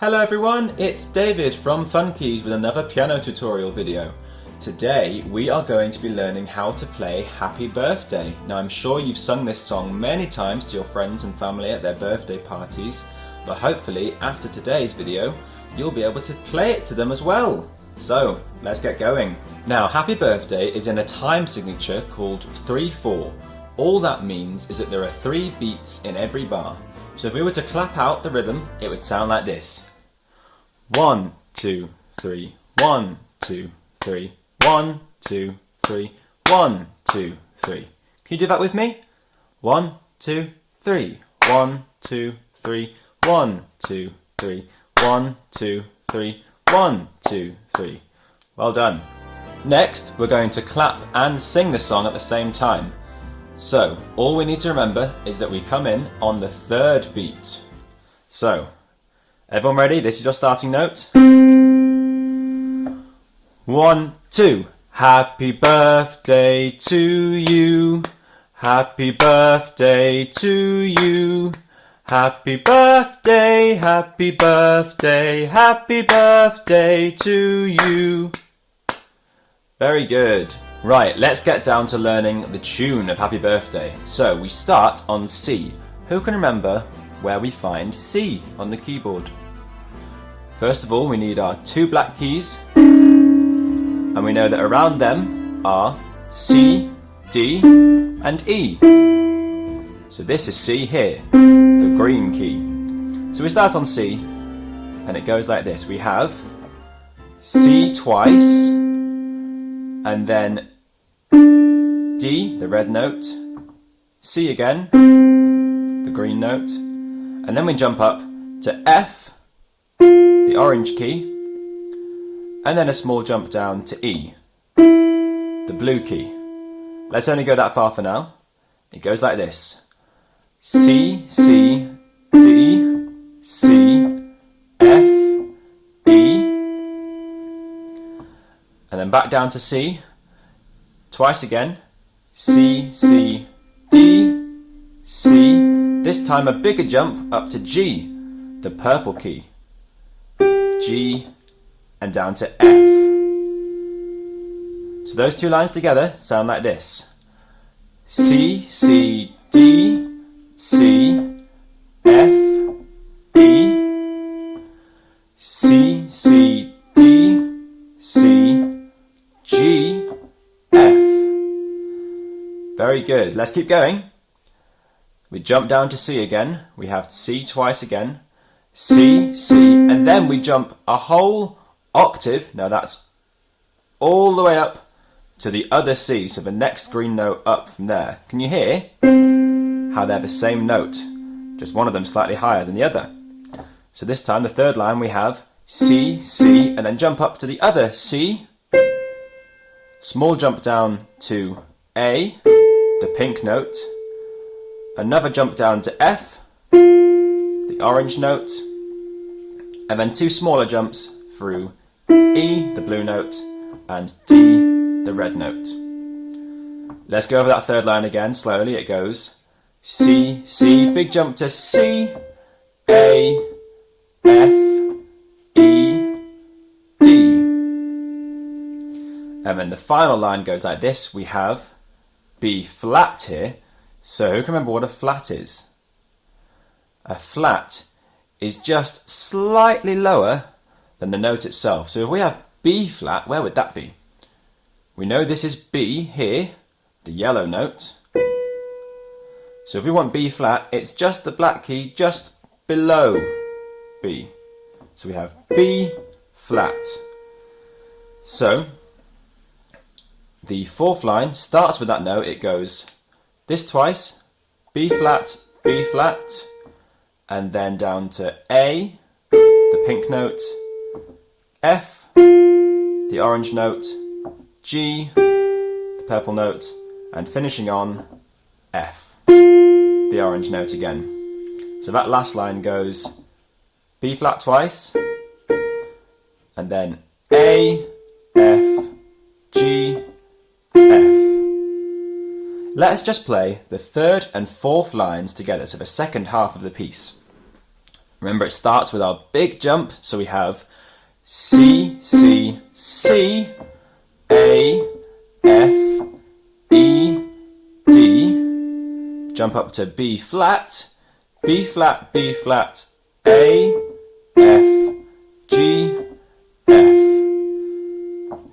Hello everyone, it's David from Fun-Keys with another piano tutorial video. Today we are going to be learning how to play Happy Birthday. Now I'm sure you've sung this song many times to your friends and family at their birthday parties, but hopefully after today's video you'll be able to play it to them as well. So let's get going. Now Happy Birthday is in a time signature called 3/4. All that means is that there are 3 beats in every bar. So if we were to clap out the rhythm, it would sound like this. 1, 2, 3, 1, 2, 3, 1, 2, 3, 1, 2, 3. Can you do that with me? 1, 2, 3, 1, 2, 3, 1, 2, 3, 1, 2, 3, 1, 2, 3. Well done. Next, we're going to clap and sing the song at the same time. So, all we need to remember is that we come in on the 3rd beat. So, everyone ready? This is your starting note. 1, 2. Happy birthday to you. Happy birthday to you. Happy birthday, happy birthday, happy birthday to you. Very good. Right, let's get down to learning the tune of Happy Birthday. So we start on C. Who can remember where we find C on the keyboard? First of all, we need our 2 black keys, and we know that around them are C, D, and E. So this is C here, the green key. So we start on C, and it goes like this. We have C twice, and then D, the red note, C again, the green note, and then we jump up to F, the orange key, and then a small jump down to E, the blue key. Let's only go that far for now. It goes like this. C, C, D, C, F, E, and then back down to C, twice again. C, C, D, C. This time a bigger jump up to G, the purple key. G, and down to F. So those 2 lines together sound like this. C, C, D, C, F, E, C, C, D, C, G, F. Very good. Let's keep going. We jump down to C again. We have C twice again. C, C, and then we jump a whole octave. Now that's all the way up to the other C, so the next green note up from there. Can you hear how they're the same note? Just one of them slightly higher than the other. So this time, the 3rd line, we have C, C, and then jump up to the other C. Small jump down to A, the pink note. Another jump down to F, the orange note. And then 2 smaller jumps through E, the blue note, and D, the red note. Let's go over that 3rd line again, slowly. It goes C, C, big jump to C, A, F, E, D. And then the final line goes like this. We have B flat here. So who can remember what a flat is? A flat is just slightly lower than the note itself. So if we have B flat, where would that be? We know this is B here, the yellow note. So if we want B flat, it's just the black key just below B. So we have B flat. So the 4th line starts with that note. It goes this twice, B flat, and then down to A, the pink note, F, the orange note, G, the purple note, and finishing on F, the orange note again. So that last line goes B flat twice, and then A, F, G, F. Let's just play the 3rd and 4th lines together, so the second half of the piece. Remember, it starts with our big jump, so we have C, C, C, A, F, E, D. Jump up to B flat, B flat, B flat, A, F, G, F.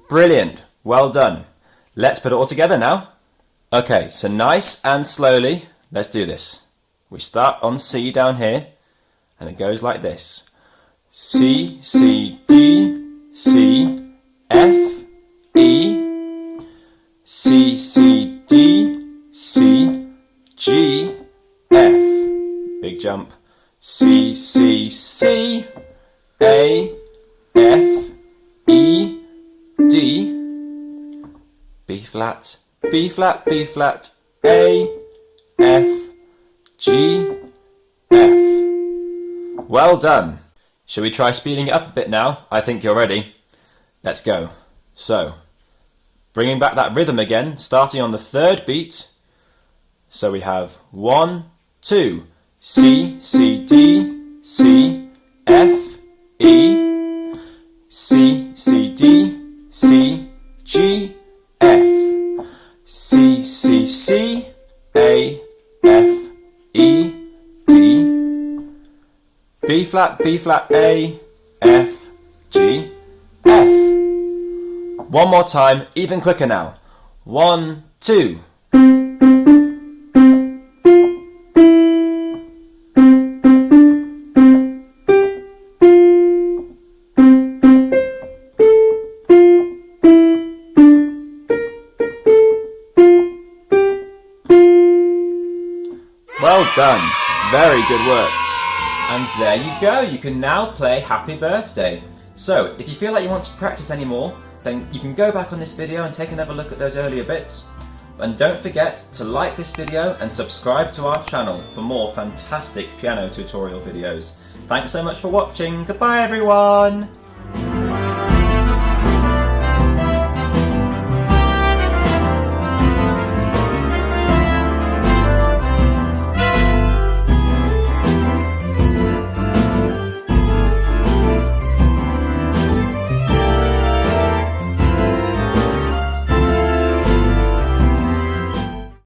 Brilliant, well done. Let's put it all together now. Okay, so nice and slowly, let's do this. We start on C down here, and it goes like this. C, C, D, C, F, E, C, C, D, C, G, F. Big jump. C, C, C, A, F, E, D, B flat, B flat, B flat, A, F, G, F. Well done. Shall we try speeding it up a bit now? I think you're ready. Let's go. So, bringing back that rhythm again, starting on the third beat. So we have 1, 2, C, C, D, C, F, E, C, C, D, C, G, F, C, C, C, A, F, E, D, B flat, A, F, G, F. One more time, even quicker now. 1, 2. Well done. Very good work. And there you go. You can now play Happy Birthday. So, if you feel like you want to practice any more, then you can go back on this video and take another look at those earlier bits. And don't forget to like this video and subscribe to our channel for more fantastic piano tutorial videos. Thanks so much for watching. Goodbye everyone!